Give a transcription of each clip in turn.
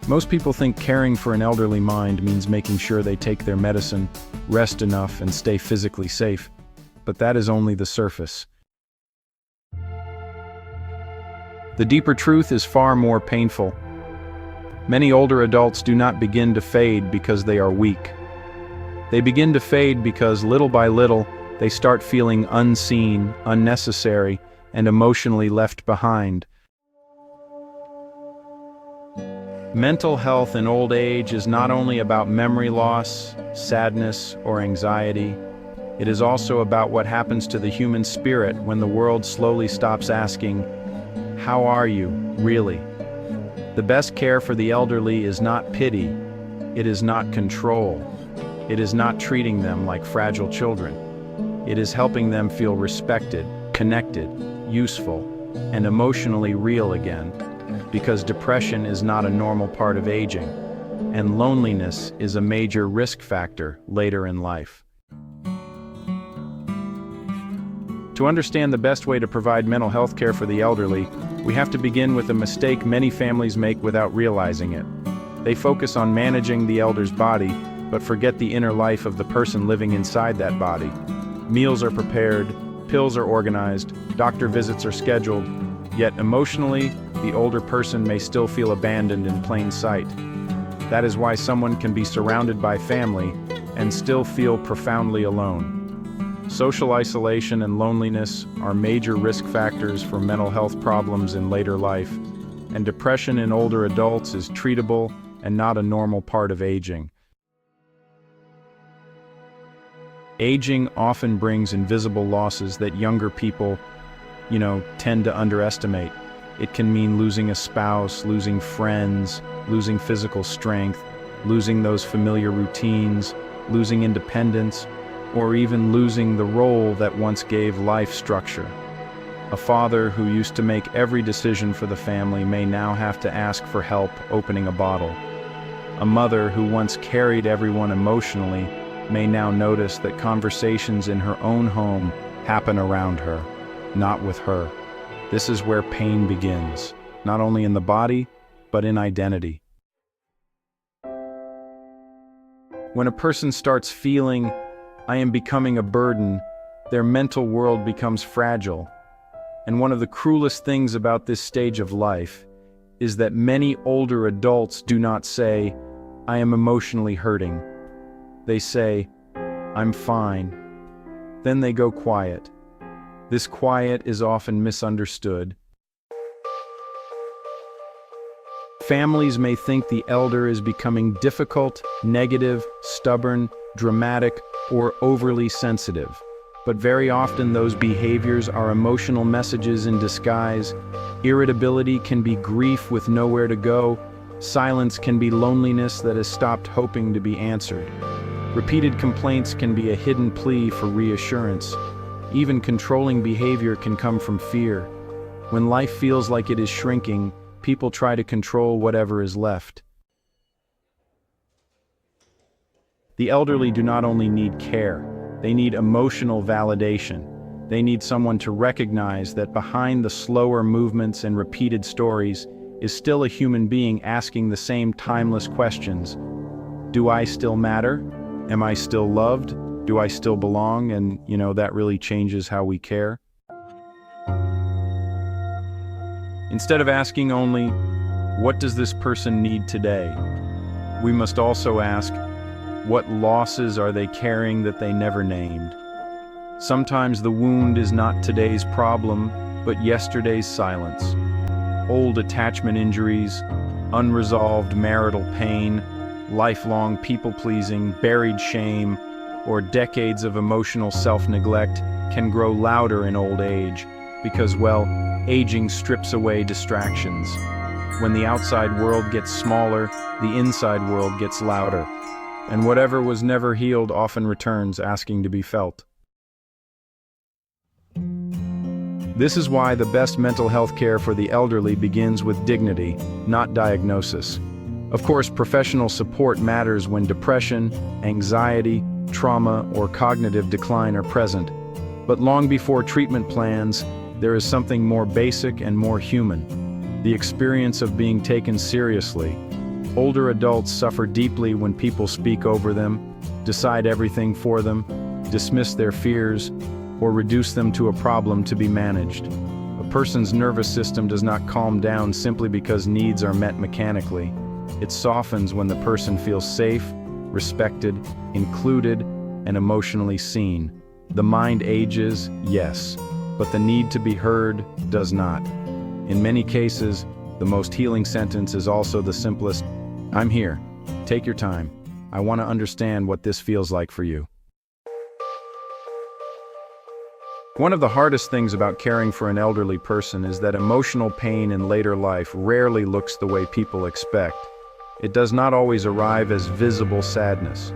Most people think caring for an elderly mind means making sure they take their medicine, rest enough, and stay physically safe. But that is only the surface. The deeper truth is far more painful. Many older adults do not begin to fade because they are weak. They begin to fade because little by little, they start feeling unseen, unnecessary, and emotionally left behind. Mental health in old age is not only about memory loss, sadness, or anxiety. It is also about what happens to the human spirit when the world slowly stops asking, "How are you, really?" The best care for the elderly is not pity. It is not control. It is not treating them like fragile children. It is helping them feel respected, connected, useful, and emotionally real again, because depression is not a normal part of aging, and loneliness is a major risk factor later in life. To understand the best way to provide mental health care for the elderly, we have to begin with a mistake many families make without realizing it. They focus on managing the elder's body, but forget the inner life of the person living inside that body. Meals are prepared, pills are organized, doctor visits are scheduled, yet emotionally, the older person may still feel abandoned in plain sight. That is why someone can be surrounded by family and still feel profoundly alone. Social isolation and loneliness are major risk factors for mental health problems in later life, and depression in older adults is treatable and not a normal part of aging. Aging often brings invisible losses that younger people, tend to underestimate. It can mean losing a spouse, losing friends, losing physical strength, losing those familiar routines, losing independence, or even losing the role that once gave life structure. A father who used to make every decision for the family may now have to ask for help opening a bottle. A mother who once carried everyone emotionally may now notice that conversations in her own home happen around her, not with her. This is where pain begins, not only in the body, but in identity. When a person starts feeling, "I am becoming a burden," their mental world becomes fragile. And one of the cruelest things about this stage of life is that many older adults do not say, "I am emotionally hurting." They say, "I'm fine." Then they go quiet. This quiet is often misunderstood. Families may think the elder is becoming difficult, negative, stubborn, dramatic, or overly sensitive. But very often those behaviors are emotional messages in disguise. Irritability can be grief with nowhere to go. Silence can be loneliness that has stopped hoping to be answered. Repeated complaints can be a hidden plea for reassurance. Even controlling behavior can come from fear. When life feels like it is shrinking, people try to control whatever is left. The elderly do not only need care, they need emotional validation. They need someone to recognize that behind the slower movements and repeated stories is still a human being asking the same timeless questions. Do I still matter? Am I still loved? Do I still belong? And, that really changes how we care. Instead of asking only, what does this person need today? We must also ask, what losses are they carrying that they never named? Sometimes the wound is not today's problem, but yesterday's silence. Old attachment injuries, unresolved marital pain, lifelong people-pleasing, buried shame, or decades of emotional self-neglect can grow louder in old age because, aging strips away distractions. When the outside world gets smaller, the inside world gets louder. And whatever was never healed often returns, asking to be felt. This is why the best mental health care for the elderly begins with dignity, not diagnosis. Of course, professional support matters when depression, anxiety, trauma, or cognitive decline are present. But long before treatment plans, there is something more basic and more human: the experience of being taken seriously. Older adults suffer deeply when people speak over them, decide everything for them, dismiss their fears, or reduce them to a problem to be managed. A person's nervous system does not calm down simply because needs are met mechanically. It softens when the person feels safe, respected, included, and emotionally seen. The mind ages, yes, but the need to be heard does not. In many cases, the most healing sentence is also the simplest, "I'm here. Take your time. I want to understand what this feels like for you." One of the hardest things about caring for an elderly person is that emotional pain in later life rarely looks the way people expect. It does not always arrive as visible sadness.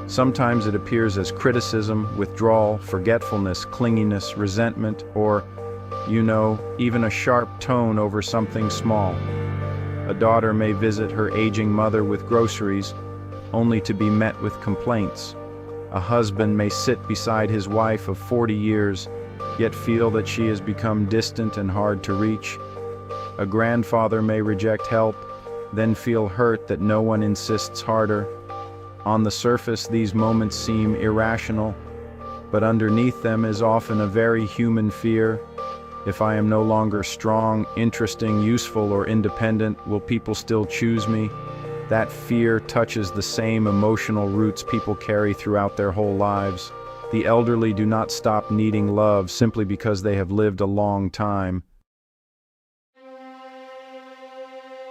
Sometimes it appears as criticism, withdrawal, forgetfulness, clinginess, resentment, or, even a sharp tone over something small. A daughter may visit her aging mother with groceries, only to be met with complaints. A husband may sit beside his wife of 40 years, yet feel that she has become distant and hard to reach. A grandfather may reject help, then feel hurt that no one insists harder. On the surface, these moments seem irrational, but underneath them is often a very human fear. If I am no longer strong, interesting, useful, or independent, will people still choose me? That fear touches the same emotional roots people carry throughout their whole lives. The elderly do not stop needing love simply because they have lived a long time.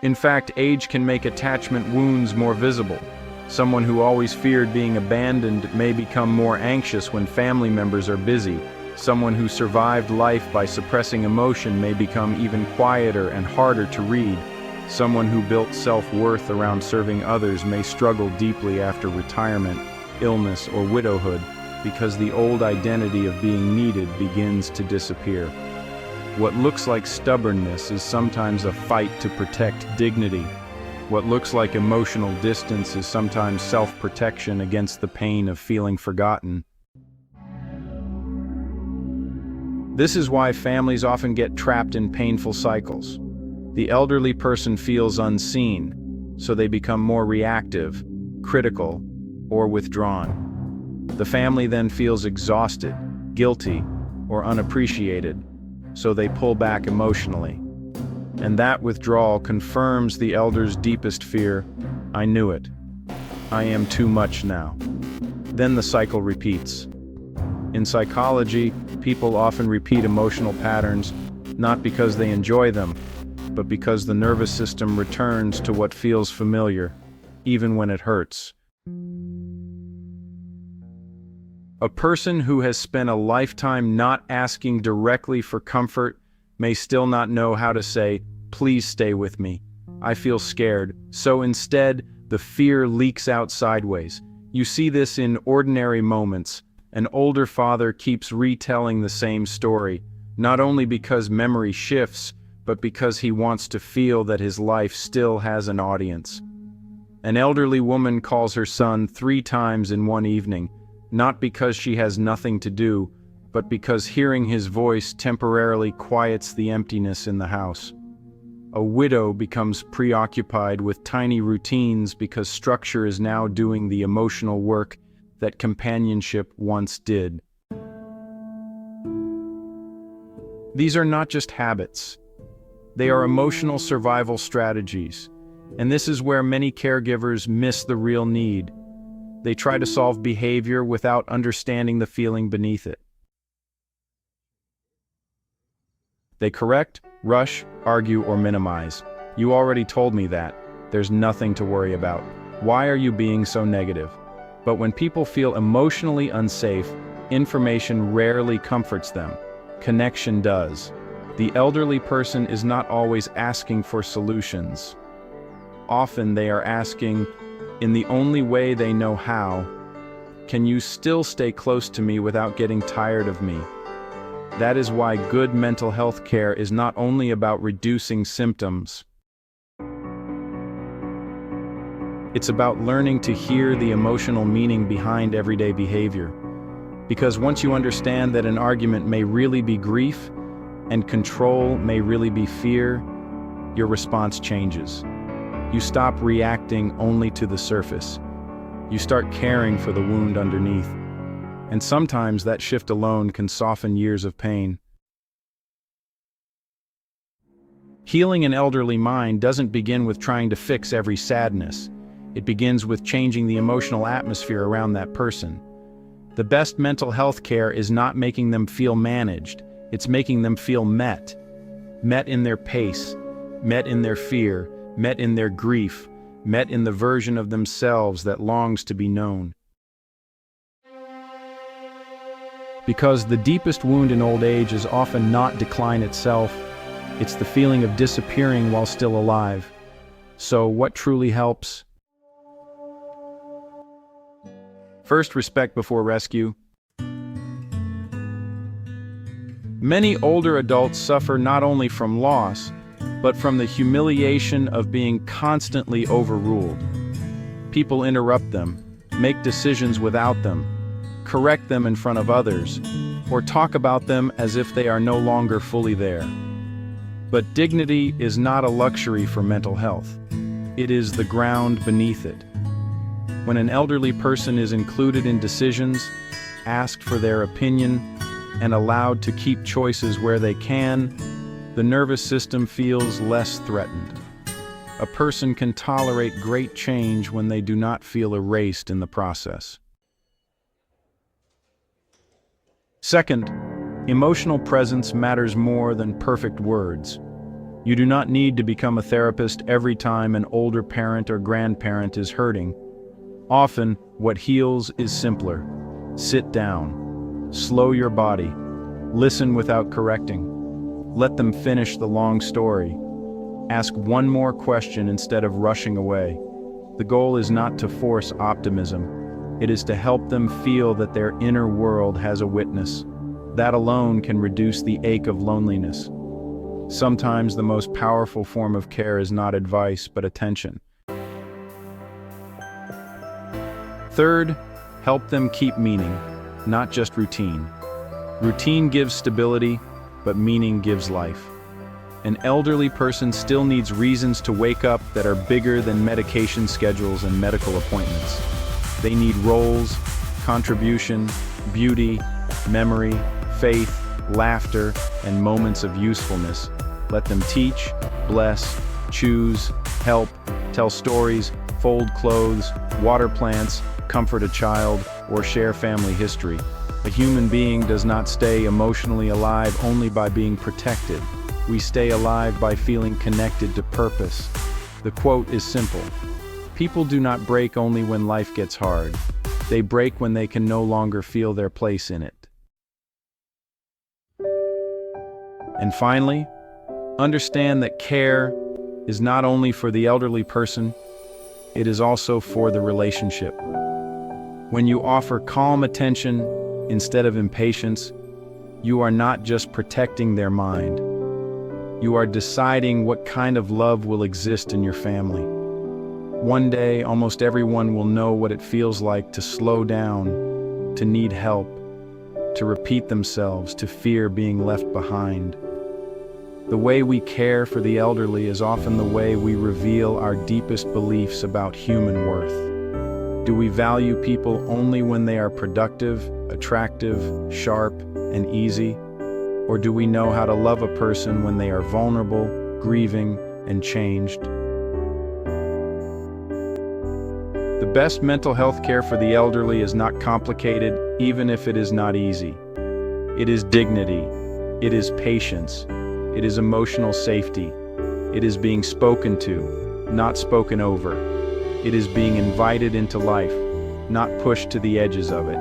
In fact, age can make attachment wounds more visible. Someone who always feared being abandoned may become more anxious when family members are busy. Someone who survived life by suppressing emotion may become even quieter and harder to read. Someone who built self-worth around serving others may struggle deeply after retirement, illness, or widowhood, because the old identity of being needed begins to disappear. What looks like stubbornness is sometimes a fight to protect dignity. What looks like emotional distance is sometimes self-protection against the pain of feeling forgotten. This is why families often get trapped in painful cycles. The elderly person feels unseen, so they become more reactive, critical, or withdrawn. The family then feels exhausted, guilty, or unappreciated, so they pull back emotionally. And that withdrawal confirms the elder's deepest fear: I knew it. I am too much now. Then the cycle repeats. In psychology, people often repeat emotional patterns, not because they enjoy them, but because the nervous system returns to what feels familiar, even when it hurts. A person who has spent a lifetime not asking directly for comfort may still not know how to say, "Please stay with me. I feel scared." So instead, the fear leaks out sideways. You see this in ordinary moments. An older father keeps retelling the same story, not only because memory shifts, but because he wants to feel that his life still has an audience. An elderly woman calls her son 3 times in one evening, not because she has nothing to do, but because hearing his voice temporarily quiets the emptiness in the house. A widow becomes preoccupied with tiny routines because structure is now doing the emotional work that companionship once did. These are not just habits. They are emotional survival strategies, and this is where many caregivers miss the real need. They try to solve behavior without understanding the feeling beneath it. They correct, rush, argue, or minimize. "You already told me that. There's nothing to worry about. Why are you being so negative?" But when people feel emotionally unsafe, information rarely comforts them. Connection does. The elderly person is not always asking for solutions. Often they are asking, in the only way they know how, "Can you still stay close to me without getting tired of me?" That is why good mental health care is not only about reducing symptoms. It's about learning to hear the emotional meaning behind everyday behavior. Because once you understand that an argument may really be grief, and control may really be fear, your response changes. You stop reacting only to the surface. You start caring for the wound underneath. And sometimes that shift alone can soften years of pain. Healing an elderly mind doesn't begin with trying to fix every sadness. It begins with changing the emotional atmosphere around that person. The best mental health care is not making them feel managed, it's making them feel met. Met in their pace, met in their fear, met in their grief, met in the version of themselves that longs to be known. Because the deepest wound in old age is often not decline itself, it's the feeling of disappearing while still alive. So, what truly helps? First, respect before rescue. Many older adults suffer not only from loss, but from the humiliation of being constantly overruled. People interrupt them, make decisions without them, correct them in front of others, or talk about them as if they are no longer fully there. But dignity is not a luxury for mental health. It is the ground beneath it. When an elderly person is included in decisions, asked for their opinion, and allowed to keep choices where they can, the nervous system feels less threatened. A person can tolerate great change when they do not feel erased in the process. Second, emotional presence matters more than perfect words. You do not need to become a therapist every time an older parent or grandparent is hurting. Often, what heals is simpler. Sit down. Slow your body. Listen without correcting. Let them finish the long story. Ask one more question instead of rushing away. The goal is not to force optimism. It is to help them feel that their inner world has a witness. That alone can reduce the ache of loneliness. Sometimes the most powerful form of care is not advice, but attention. Third, help them keep meaning, not just routine. Routine gives stability, but meaning gives life. An elderly person still needs reasons to wake up that are bigger than medication schedules and medical appointments. They need roles, contribution, beauty, memory, faith, laughter, and moments of usefulness. Let them teach, bless, choose, help, tell stories, fold clothes, water plants, comfort a child, or share family history. A human being does not stay emotionally alive only by being protected. We stay alive by feeling connected to purpose. The quote is simple. People do not break only when life gets hard. They break when they can no longer feel their place in it. And finally, understand that care is not only for the elderly person, it is also for the relationship. When you offer calm attention instead of impatience, you are not just protecting their mind. You are deciding what kind of love will exist in your family. One day, almost everyone will know what it feels like to slow down, to need help, to repeat themselves, to fear being left behind. The way we care for the elderly is often the way we reveal our deepest beliefs about human worth. Do we value people only when they are productive, attractive, sharp, and easy? Or do we know how to love a person when they are vulnerable, grieving, and changed? The best mental health care for the elderly is not complicated, even if it is not easy. It is dignity. It is patience. It is emotional safety. It is being spoken to, not spoken over. It is being invited into life, not pushed to the edges of it.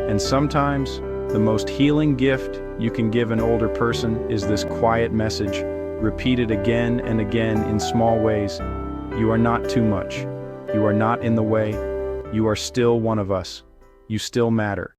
And sometimes, the most healing gift you can give an older person is this quiet message, repeated again and again in small ways. You are not too much. You are not in the way. You are still one of us. You still matter.